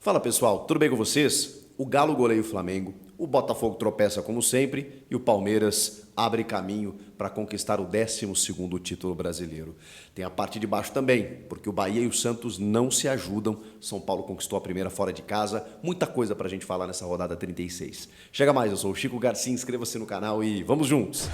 Fala pessoal, tudo bem com vocês? O Galo goleia o Flamengo, o Botafogo tropeça como sempre e o Palmeiras abre caminho para conquistar o 12º título brasileiro. Tem a parte de baixo também, porque o Bahia e o Santos não se ajudam. São Paulo conquistou a primeira fora de casa. Muita coisa para a gente falar nessa rodada 36. Chega mais, eu sou o Chico Garcia, inscreva-se no canal e vamos juntos!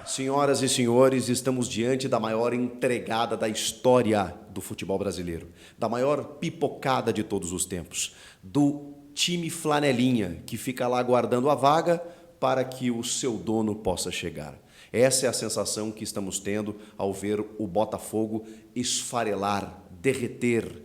Senhoras e senhores, estamos diante da maior entregada da história do futebol brasileiro, da maior pipocada de todos os tempos, do time flanelinha que fica lá guardando a vaga para que o seu dono possa chegar. Essa é a sensação que estamos tendo ao ver o Botafogo esfarelar, derreter,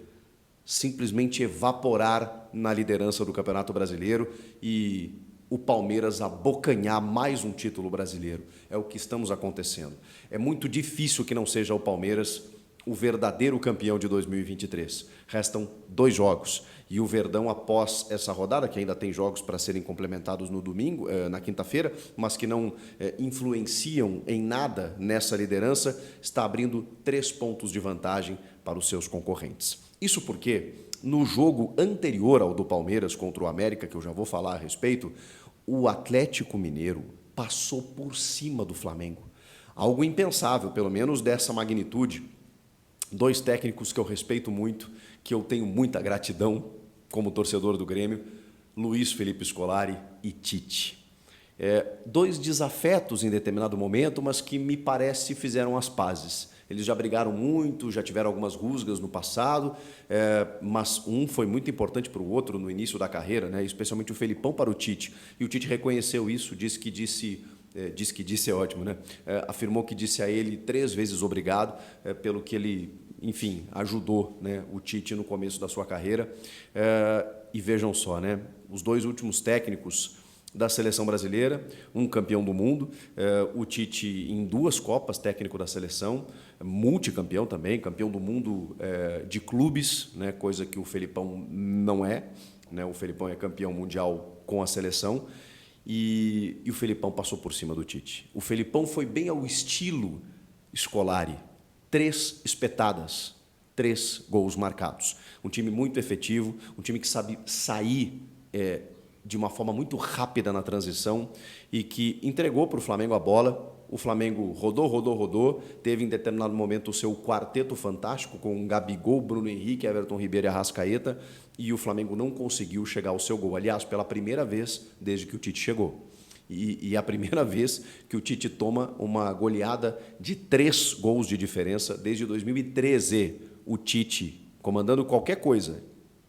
simplesmente evaporar na liderança do Campeonato Brasileiro e o Palmeiras abocanhar mais um título brasileiro. É o que estamos acontecendo. É muito difícil que não seja o Palmeiras o verdadeiro campeão de 2023. Restam 2 jogos. E o Verdão, após essa rodada, que ainda tem jogos para serem complementados no domingo, na quinta-feira, mas que não influenciam em nada nessa liderança, está abrindo 3 pontos de vantagem para os seus concorrentes. Isso porque, no jogo anterior ao do Palmeiras contra o América, que eu já vou falar a respeito, o Atlético Mineiro passou por cima do Flamengo. Algo impensável, pelo menos dessa magnitude. 2 técnicos que eu respeito muito, que eu tenho muita gratidão como torcedor do Grêmio, Luiz Felipe Scolari e Tite. 2 desafetos em determinado momento, mas que me parece fizeram as pazes. Eles já brigaram muito, já tiveram algumas rusgas no passado, mas um foi muito importante para o outro no início da carreira, né? Especialmente o Felipão para o Tite. E o Tite reconheceu isso, disse é ótimo, né? Afirmou que disse a ele 3 vezes obrigado pelo que ele, enfim, ajudou, né, o Tite no começo da sua carreira. E vejam só, né? Os 2 últimos técnicos da seleção brasileira, um campeão do mundo, o Tite em 2 Copas, técnico da seleção, multicampeão também, campeão do mundo de clubes, né, coisa que o Felipão não é, né, o Felipão é campeão mundial com a seleção, e o Felipão passou por cima do Tite. O Felipão foi bem ao estilo Scolari, 3 espetadas, 3 gols marcados. Um time muito efetivo, um time que sabe sair de uma forma muito rápida na transição e que entregou para o Flamengo a bola. O Flamengo rodou, teve em determinado momento o seu quarteto fantástico com Gabigol, Bruno Henrique, Everton Ribeiro e Arrascaeta, e o Flamengo não conseguiu chegar ao seu gol. Aliás, pela primeira vez desde que o Tite chegou. E a primeira vez que o Tite toma uma goleada de 3 gols de diferença desde 2013. O Tite, comandando qualquer coisa,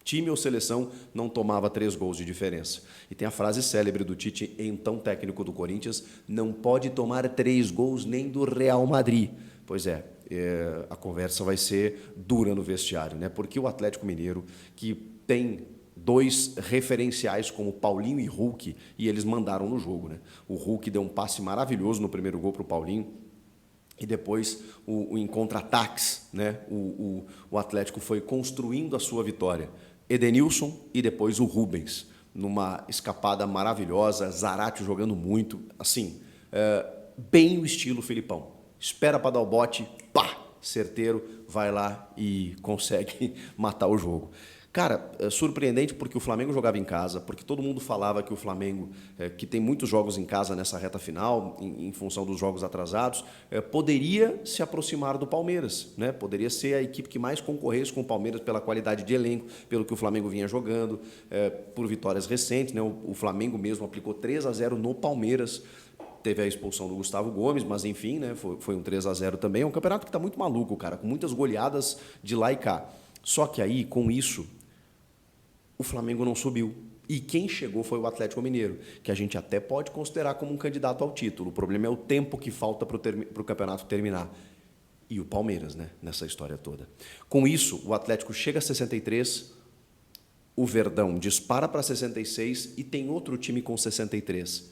time ou seleção, não tomava 3 gols de diferença. E tem a frase célebre do Tite, então técnico do Corinthians, não pode tomar 3 gols nem do Real Madrid. Pois a conversa vai ser dura no vestiário, né? Porque o Atlético Mineiro, que tem 2 referenciais como Paulinho e Hulk, e eles mandaram no jogo, né? O Hulk deu um passe maravilhoso no primeiro gol para o Paulinho, e depois, em contra-ataques, né? O Atlético foi construindo a sua vitória. Edenilson e depois o Rubens, numa escapada maravilhosa, Zaratio jogando muito, assim, bem o estilo Felipão. Espera para dar o bote, pá, certeiro, vai lá e consegue matar o jogo. Cara, surpreendente porque o Flamengo jogava em casa, porque todo mundo falava que o Flamengo, que tem muitos jogos em casa nessa reta final, em função dos jogos atrasados, poderia se aproximar do Palmeiras, né? Poderia ser a equipe que mais concorresse com o Palmeiras pela qualidade de elenco, pelo que o Flamengo vinha jogando, por vitórias recentes, né? O Flamengo mesmo aplicou 3-0 no Palmeiras. Teve a expulsão do Gustavo Gomes, mas enfim, né? Foi um 3-0 também. É um campeonato que está muito maluco, cara, com muitas goleadas de lá e cá. Só que aí, com isso, o Flamengo não subiu. E quem chegou foi o Atlético Mineiro, que a gente até pode considerar como um candidato ao título. O problema é o tempo que falta para o campeonato terminar. E o Palmeiras, né, nessa história toda. Com isso, o Atlético chega a 63, o Verdão dispara para 66 e tem outro time com 63,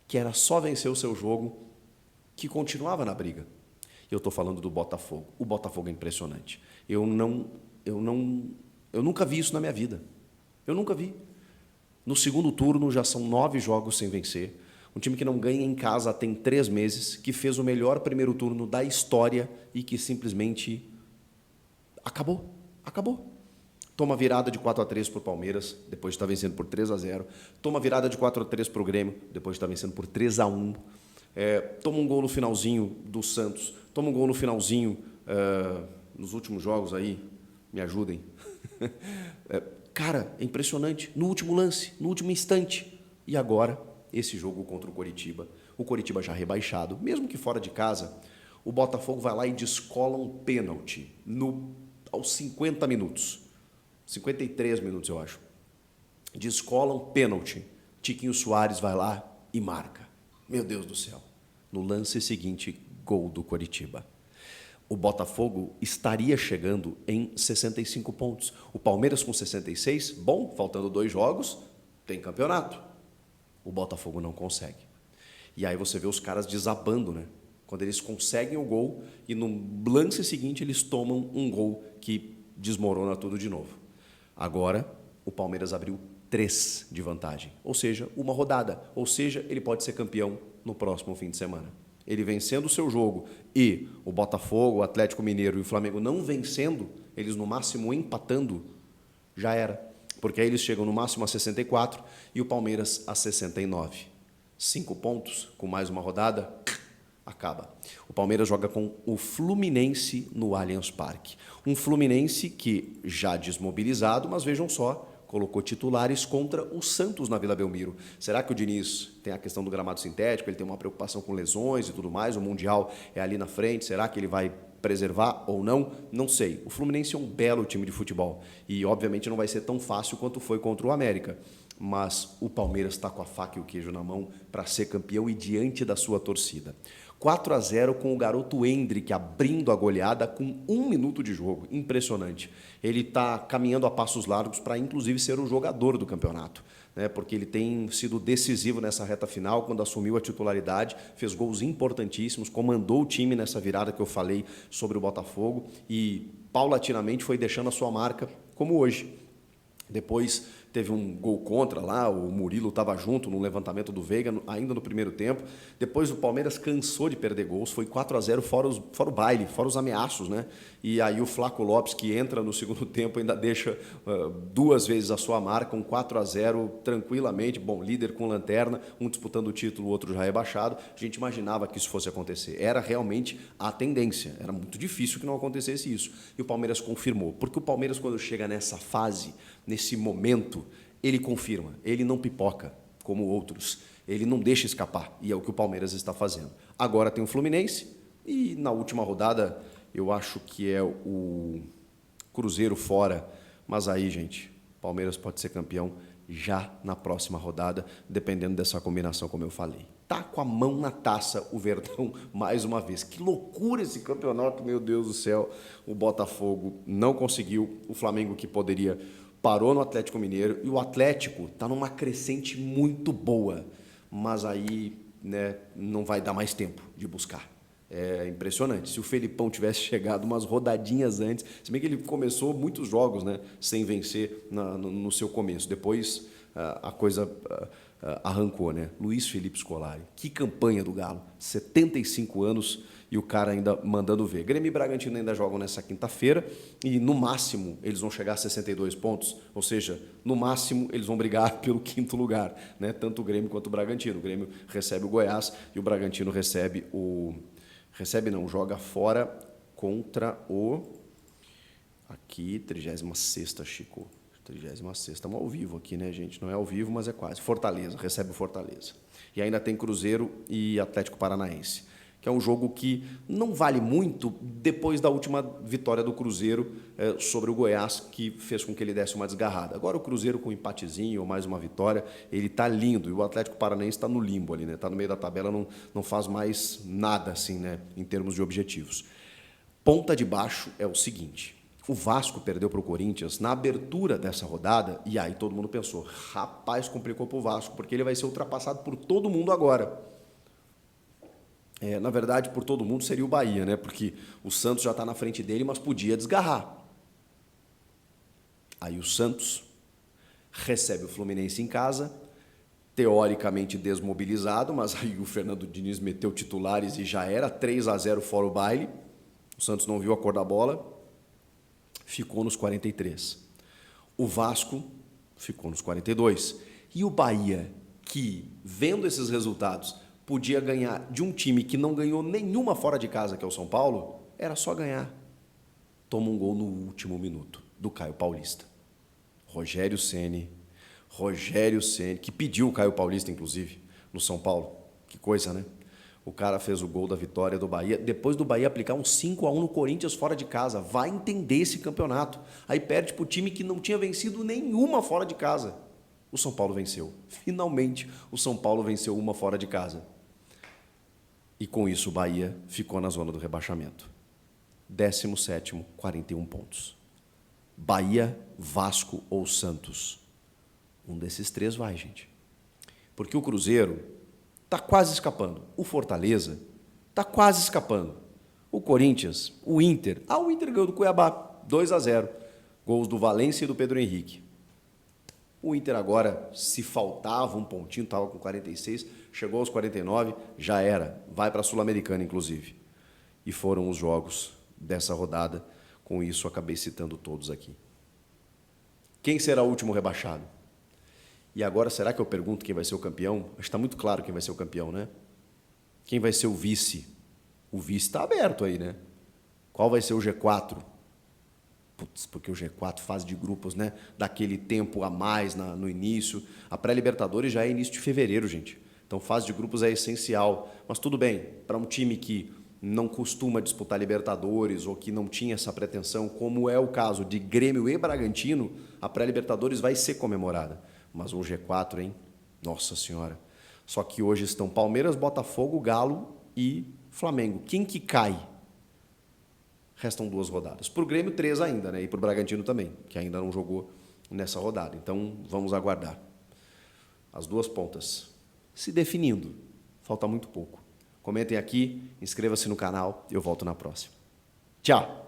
que era só vencer o seu jogo, que continuava na briga. Eu estou falando do Botafogo. O Botafogo é impressionante. Eu nunca vi isso na minha vida. Eu nunca vi. No segundo turno já são 9 jogos sem vencer. Um time que não ganha em casa tem 3 meses, que fez o melhor primeiro turno da história e que simplesmente acabou. Toma virada de 4-3 para o Palmeiras, depois de estar vencendo por 3-0. Toma virada de 4-3 para o Grêmio, depois de estar vencendo por 3-1. Toma um gol no finalzinho do Santos. Toma um gol no finalzinho nos últimos jogos aí. Me ajudem. Cara, é impressionante. No último lance, no último instante. E agora, esse jogo contra o Coritiba já rebaixado, mesmo que fora de casa, o Botafogo vai lá e descola um pênalti aos 50 minutos. 53 minutos, eu acho. Descola um pênalti. Tiquinho Soares vai lá e marca. Meu Deus do céu. No lance seguinte, gol do Coritiba. O Botafogo estaria chegando em 65 pontos. O Palmeiras com 66, bom, faltando 2 jogos, tem campeonato. O Botafogo não consegue. E aí você vê os caras desabando, né? Quando eles conseguem o gol e no lance seguinte eles tomam um gol que desmorona tudo de novo. Agora, o Palmeiras abriu 3 de vantagem, ou seja, uma rodada. Ou seja, ele pode ser campeão no próximo fim de semana. Ele vencendo o seu jogo e o Botafogo, o Atlético Mineiro e o Flamengo não vencendo, eles no máximo empatando, já era. Porque aí eles chegam no máximo a 64 e o Palmeiras a 69. 5 pontos, com mais uma rodada, acaba. O Palmeiras joga com o Fluminense no Allianz Parque. Um Fluminense que já desmobilizado, mas vejam só, colocou titulares contra o Santos na Vila Belmiro. Será que o Diniz tem a questão do gramado sintético, ele tem uma preocupação com lesões e tudo mais, o Mundial é ali na frente, será que ele vai preservar ou não? Não sei. O Fluminense é um belo time de futebol e, obviamente, não vai ser tão fácil quanto foi contra o América. Mas o Palmeiras está com a faca e o queijo na mão para ser campeão e diante da sua torcida. 4-0 com o garoto Endrick abrindo a goleada com 1 minuto de jogo. Impressionante. Ele está caminhando a passos largos para, inclusive, ser o jogador do campeonato, né? Porque ele tem sido decisivo nessa reta final, quando assumiu a titularidade, fez gols importantíssimos, comandou o time nessa virada que eu falei sobre o Botafogo e, paulatinamente, foi deixando a sua marca, como hoje. Depois teve um gol contra lá, o Murilo estava junto no levantamento do Veiga, ainda no primeiro tempo. Depois o Palmeiras cansou de perder gols, foi 4-0 fora o baile, fora os ameaços, né? E aí o Flaco Lopes, que entra no segundo tempo, ainda deixa 2 vezes a sua marca, um 4-0 tranquilamente, bom, líder com lanterna, um disputando o título, o outro já rebaixado. A gente imaginava que isso fosse acontecer. Era realmente a tendência, era muito difícil que não acontecesse isso. E o Palmeiras confirmou, porque o Palmeiras, quando chega nessa fase, nesse momento, ele confirma, ele não pipoca como outros, ele não deixa escapar, e é o que o Palmeiras está fazendo. Agora tem o Fluminense, e na última rodada, eu acho que é o Cruzeiro fora, mas aí, gente, o Palmeiras pode ser campeão já na próxima rodada, dependendo dessa combinação, como eu falei. Tá com a mão na taça o Verdão mais uma vez. Que loucura esse campeonato, meu Deus do céu. O Botafogo não conseguiu, o Flamengo que poderia parou no Atlético Mineiro e o Atlético está numa crescente muito boa, mas aí, né, não vai dar mais tempo de buscar. É impressionante. Se o Felipão tivesse chegado umas rodadinhas antes, se bem que ele começou muitos jogos, né, sem vencer no seu começo, depois a coisa arrancou, né? Luiz Felipe Scolari, que campanha do Galo, 75 anos e o cara ainda mandando ver. Grêmio e Bragantino ainda jogam nessa quinta-feira e no máximo eles vão chegar a 62 pontos, ou seja, no máximo eles vão brigar pelo 5º lugar, né? Tanto o Grêmio quanto o Bragantino. O Grêmio recebe o Goiás e o Bragantino joga fora contra o aqui, 36ª, Chico. 36ª, estamos ao vivo aqui, né, gente? Não é ao vivo, mas é quase. Fortaleza, recebe o Fortaleza. E ainda tem Cruzeiro e Atlético Paranaense, que é um jogo que não vale muito depois da última vitória do Cruzeiro sobre o Goiás, que fez com que ele desse uma desgarrada. Agora o Cruzeiro com um empatezinho ou mais uma vitória, ele está lindo, e o Atlético Paranaense está no limbo ali, né? Está no meio da tabela, não faz mais nada assim, né, em termos de objetivos. Ponta de baixo é o seguinte: o Vasco perdeu para o Corinthians na abertura dessa rodada, e aí todo mundo pensou, rapaz, complicou para o Vasco, porque ele vai ser ultrapassado por todo mundo agora. Na verdade, por todo mundo seria o Bahia, né? Porque o Santos já está na frente dele, mas podia desgarrar. Aí o Santos recebe o Fluminense em casa, teoricamente desmobilizado, mas aí o Fernando Diniz meteu titulares e já era 3-0 fora o baile. O Santos não viu a cor da bola, ficou nos 43. O Vasco ficou nos 42. E o Bahia, que, vendo esses resultados, podia ganhar de um time que não ganhou nenhuma fora de casa, que é o São Paulo, era só ganhar. Toma um gol no último minuto, do Caio Paulista. Rogério Ceni, que pediu o Caio Paulista, inclusive, no São Paulo. Que coisa, né? O cara fez o gol da vitória do Bahia, depois do Bahia aplicar um 5-1 no Corinthians fora de casa. Vai entender esse campeonato. Aí perde para o time que não tinha vencido nenhuma fora de casa. O São Paulo venceu. Finalmente, o São Paulo venceu uma fora de casa. E com isso o Bahia ficou na zona do rebaixamento. 17º, 41 pontos. Bahia, Vasco ou Santos? Um desses três vai, gente. Porque o Cruzeiro está quase escapando. O Fortaleza está quase escapando. O Corinthians, o Inter. O Inter ganhou do Cuiabá, 2-0. Gols do Valência e do Pedro Henrique. O Inter agora, se faltava um pontinho, estava com 46, chegou aos 49, já era. Vai para a Sul-Americana, inclusive. E foram os jogos dessa rodada. Com isso, acabei citando todos aqui. Quem será o último rebaixado? E agora, será que eu pergunto quem vai ser o campeão? Acho que está muito claro quem vai ser o campeão, né? Quem vai ser o vice? O vice está aberto aí, né? Qual vai ser o G4? Putz, porque o G4 fase de grupos, né? Daquele tempo a mais no início. A pré-Libertadores já é início de fevereiro, gente. Então, fase de grupos é essencial. Mas tudo bem, para um time que não costuma disputar Libertadores ou que não tinha essa pretensão, como é o caso de Grêmio e Bragantino, a pré-Libertadores vai ser comemorada. Mas um G4, hein? Nossa Senhora. Só que hoje estão Palmeiras, Botafogo, Galo e Flamengo. Quem que cai? Restam 2 rodadas. Para o Grêmio, 3 ainda, né? E para o Bragantino também, que ainda não jogou nessa rodada. Então, vamos aguardar. As 2 pontas se definindo. Falta muito pouco. Comentem aqui, inscreva-se no canal e eu volto na próxima. Tchau!